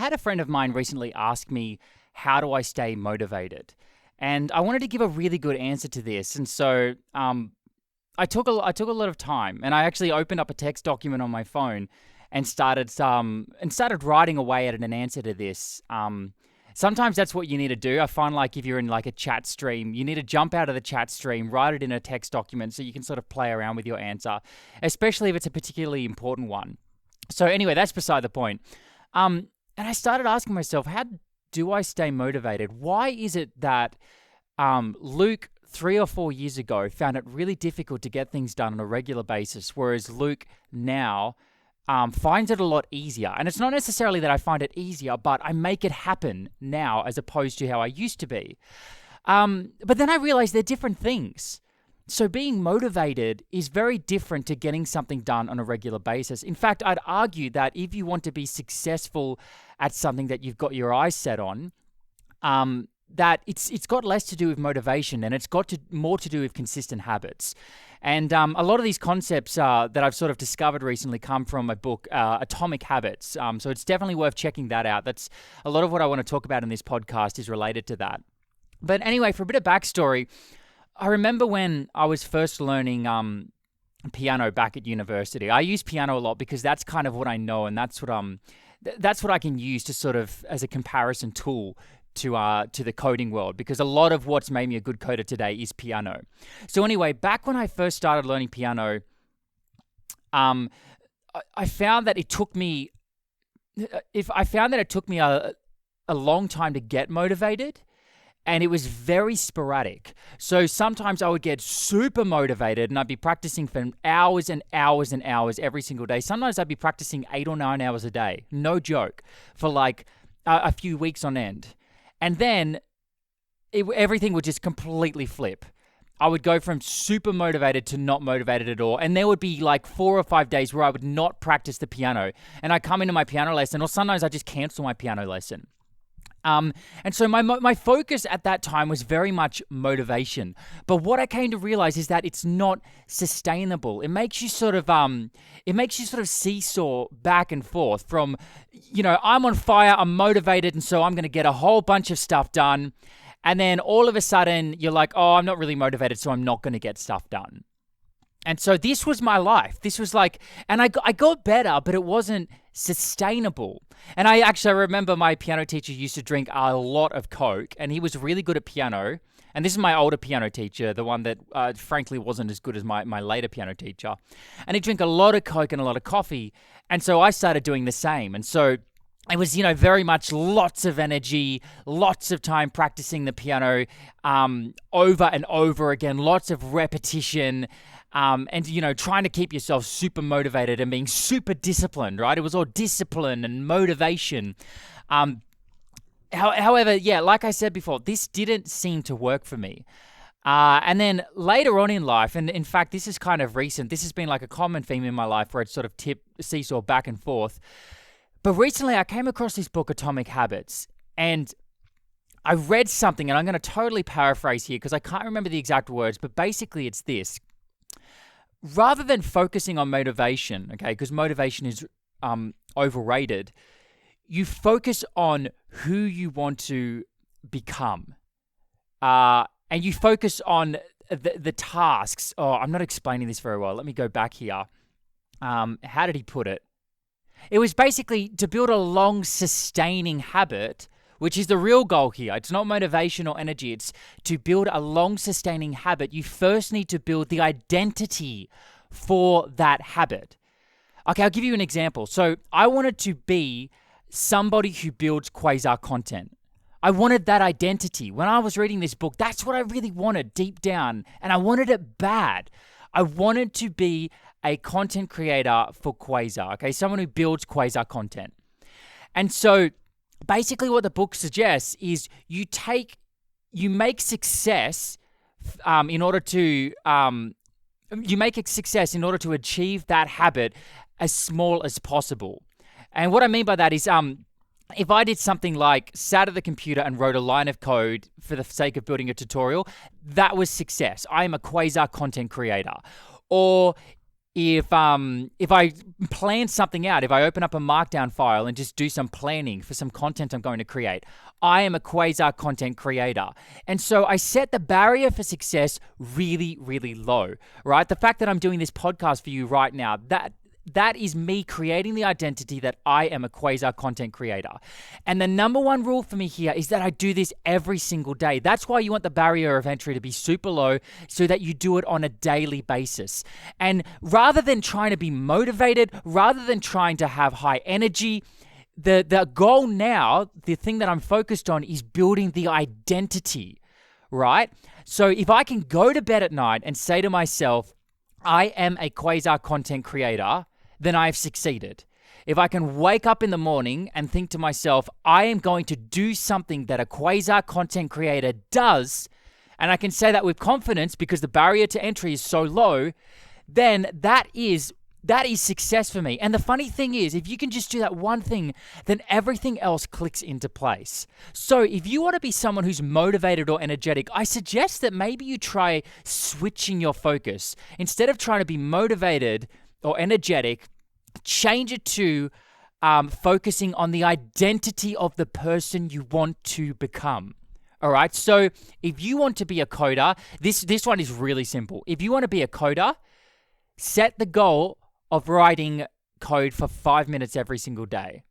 had a friend of mine recently ask me, how do I stay motivated? And I wanted to give a really good answer to this. And so I took a lot of time, and I actually opened up a text document on my phone and started writing away at an answer to this. Sometimes that's what you need to do. I find like if you're in like a chat stream, you need to jump out of the chat stream, write it in a text document so you can sort of play around with your answer, especially if it's a particularly important one. So anyway, that's beside the point. And I started asking myself, how do I stay motivated? Why is it that Luke 3 or 4 years ago found it really difficult to get things done on a regular basis, whereas Luke now finds it a lot easier? And it's not necessarily that I find it easier, but I make it happen now as opposed to how I used to be. But then I realized they're different things. So being motivated is very different to getting something done on a regular basis. In fact, I'd argue that if you want to be successful at something that you've got your eyes set on, that it's got less to do with motivation, and it's got more to do with consistent habits. And a lot of these concepts that I've sort of discovered recently come from my book, Atomic Habits. So it's definitely worth checking that out. That's a lot of what I want to talk about in this podcast is related to that. But anyway, for a bit of backstory, I remember when I was first learning piano back at university. I use piano a lot because that's kind of what I know, and that's what I can use to sort of as a comparison tool to the coding world, because a lot of what's made me a good coder today is piano. So anyway, back when I first started learning piano, I found that it took me a long time to get motivated. And it was very sporadic. So sometimes I would get super motivated and I'd be practicing for hours and hours and hours every single day. Sometimes I'd be practicing 8 or 9 hours a day, no joke, for like a few weeks on end. And then everything would just completely flip. I would go from super motivated to not motivated at all. And there would be like 4 or 5 days where I would not practice the piano. And I'd come into my piano lesson, or sometimes I'd just cancel my piano lesson. And so my focus at that time was very much motivation. But what I came to realize is that it's not sustainable. It makes you sort of seesaw back and forth from, I'm on fire, I'm motivated, and so I'm going to get a whole bunch of stuff done. And then all of a sudden you're like, oh, I'm not really motivated, so I'm not going to get stuff done. And so this was my life. This was like, and I got better, but it wasn't sustainable. And I remember my piano teacher used to drink a lot of Coke, and he was really good at piano. And this is my older piano teacher, the one that frankly wasn't as good as my later piano teacher. And he'd drink a lot of Coke and a lot of coffee. And so I started doing the same. And so it was, very much lots of energy, lots of time practicing the piano over and over again, lots of repetition. And trying to keep yourself super motivated and being super disciplined, right? It was all discipline and motivation. However, like I said before, this didn't seem to work for me. And then later on in life, and in fact, this is kind of recent, this has been like a common theme in my life where it's sort of seesaw back and forth. But recently I came across this book, Atomic Habits, and I read something, and I'm going to totally paraphrase here because I can't remember the exact words, but basically it's this. Rather than focusing on motivation, okay, because motivation is overrated, you focus on who you want to become. And you focus on the tasks. Oh, I'm not explaining this very well. Let me go back here. How did he put it? It was basically to build a long, sustaining habit, which is the real goal here. It's not motivation or energy. It's to build a long-sustaining habit. You first need to build the identity for that habit. Okay, I'll give you an example. So I wanted to be somebody who builds Quasar content. I wanted that identity. When I was reading this book, that's what I really wanted deep down, and I wanted it bad. I wanted to be a content creator for Quasar, okay? Someone who builds Quasar content. And so basically what the book suggests is you make success in order to achieve that habit as small as possible. And what I mean by that is if I did something like sat at the computer and wrote a line of code for the sake of building a tutorial, that was success. I am a Quasar content creator. Or if I plan something out, if I open up a markdown file and just do some planning for some content I'm going to create, I am a Quasar content creator. And so I set the barrier for success really, really low, right? The fact that I'm doing this podcast for you right now, that is me creating the identity that I am a Quasar content creator. And the number one rule for me here is that I do this every single day. That's why you want the barrier of entry to be super low so that you do it on a daily basis. And rather than trying to be motivated, rather than trying to have high energy, the goal now, the thing that I'm focused on is building the identity, right? So if I can go to bed at night and say to myself, I am a Quasar content creator, then I have succeeded. If I can wake up in the morning and think to myself, I am going to do something that a Quasar content creator does, and I can say that with confidence because the barrier to entry is so low, then that is success for me. And the funny thing is, if you can just do that one thing, then everything else clicks into place. So if you want to be someone who's motivated or energetic, I suggest that maybe you try switching your focus. Instead of trying to be motivated or energetic, change it to focusing on the identity of the person you want to become. All right. So if you want to be a coder, this one is really simple. If you want to be a coder, set the goal of writing code for 5 minutes every single day.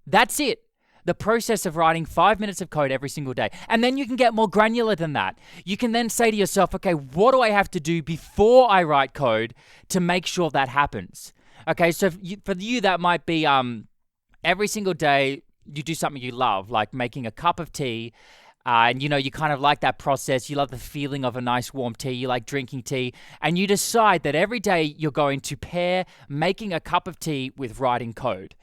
That's it. The process of writing 5 minutes of code every single day. And then you can get more granular than that. You can then say to yourself, okay, what do I have to do before I write code to make sure that happens? Okay, so for you, that might be every single day you do something you love, like making a cup of tea. And, you kind of like that process. You love the feeling of a nice warm tea. You like drinking tea. And you decide that every day you're going to pair making a cup of tea with writing code.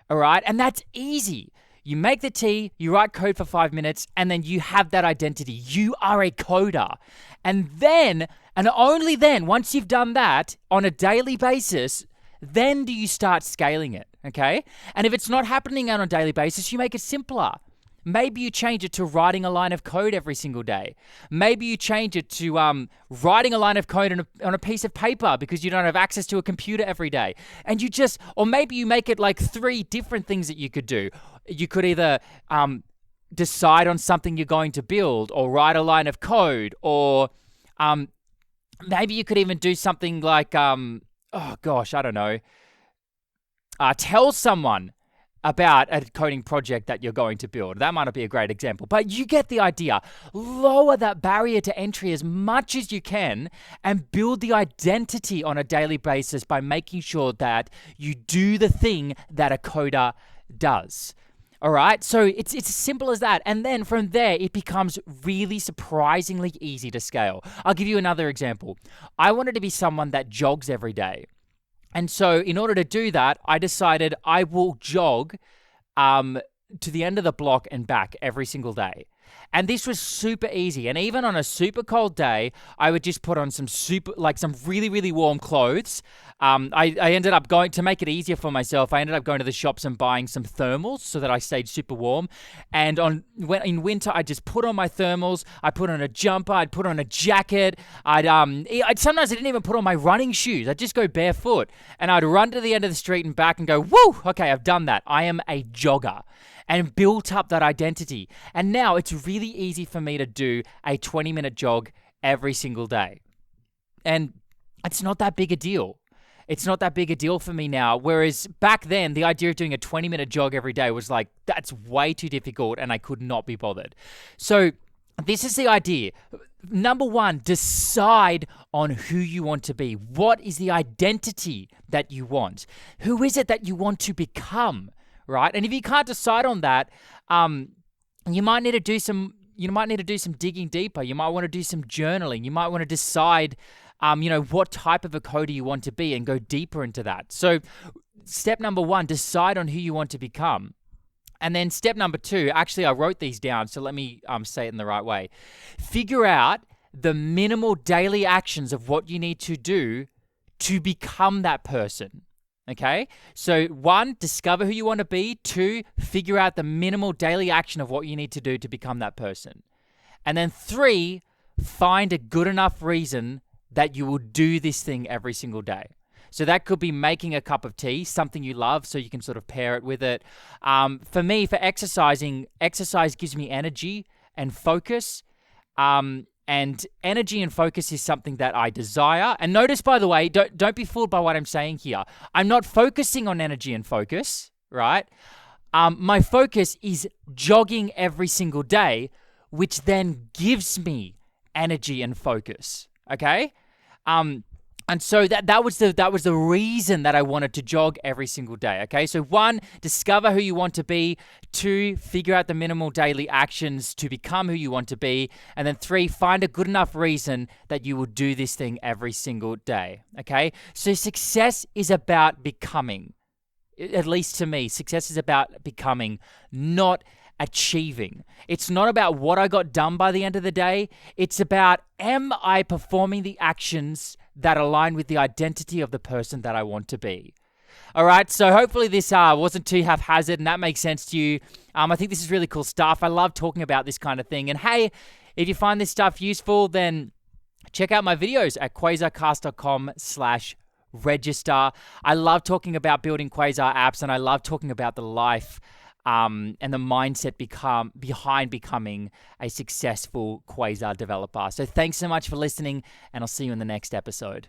All right? And that's easy. You make the tea, you write code for 5 minutes, and then you have that identity. You are a coder. And then, and only then, once you've done that on a daily basis, then do you start scaling it, okay? And if it's not happening on a daily basis, you make it simpler. Maybe you change it to writing a line of code every single day. Maybe you change it to writing a line of code on a piece of paper because you don't have access to a computer every day. And or maybe you make it like 3 different things that you could do. You could either decide on something you're going to build or write a line of code, or maybe you could even do something like, I don't know, tell someone about a coding project that you're going to build. That might not be a great example, but you get the idea. Lower that barrier to entry as much as you can and build the identity on a daily basis by making sure that you do the thing that a coder does. All right, so it's as simple as that. And then from there, it becomes really surprisingly easy to scale. I'll give you another example. I wanted to be someone that jogs every day. And so in order to do that, I decided I will jog to the end of the block and back every single day. And this was super easy. And even on a super cold day, I would just put on some really, really warm clothes. I ended up going, to make it easier for myself, I ended up going to the shops and buying some thermals so that I stayed super warm. And in winter, I just put on my thermals. I put on a jumper. I'd put on a jacket. Sometimes I didn't even put on my running shoes. I'd just go barefoot. And I'd run to the end of the street and back and go, woo, okay, I've done that. I am a jogger. And built up that identity. And now it's really easy for me to do a 20-minute jog every single day. And it's not that big a deal. It's not that big a deal for me now. Whereas back then, the idea of doing a 20-minute jog every day was like, that's way too difficult and I could not be bothered. So this is the idea. Number 1, decide on who you want to be. What is the identity that you want? Who is it that you want to become? Right? And if you can't decide on that, you might need to do some digging deeper. You might want to do some journaling. You might want to decide, what type of a coder you want to be and go deeper into that. So step number 1, decide on who you want to become. And then step number 2, actually, I wrote these down, so let me say it in the right way. Figure out the minimal daily actions of what you need to do to become that person. Okay, so 1, discover who you want to be. 2, figure out the minimal daily action of what you need to do to become that person. And then 3, find a good enough reason that you will do this thing every single day. So that could be making a cup of tea, something you love, so you can sort of pair it with it. For me, for exercising, exercise gives me energy and focus. And energy and focus is something that I desire. And notice, by the way, don't be fooled by what I'm saying here. I'm not focusing on energy and focus, right? My focus is jogging every single day, which then gives me energy and focus. Okay? And so that was the reason that I wanted to jog every single day. Okay, so 1, discover who you want to be. 2, figure out the minimal daily actions to become who you want to be. And then 3, find a good enough reason that you will do this thing every single day. Okay, so success is about becoming. At least to me, success is about becoming, not achieving. It's not about what I got done by the end of the day. It's about, am I performing the actions that align with the identity of the person that I want to be? All right, so hopefully this wasn't too haphazard and that makes sense to you. I think this is really cool stuff. I love talking about this kind of thing. And hey, if you find this stuff useful, then check out my videos at quasarcast.com/register. I love talking about building Quasar apps, and I love talking about the life and the mindset behind becoming a successful Quasar developer. So thanks so much for listening, and I'll see you in the next episode.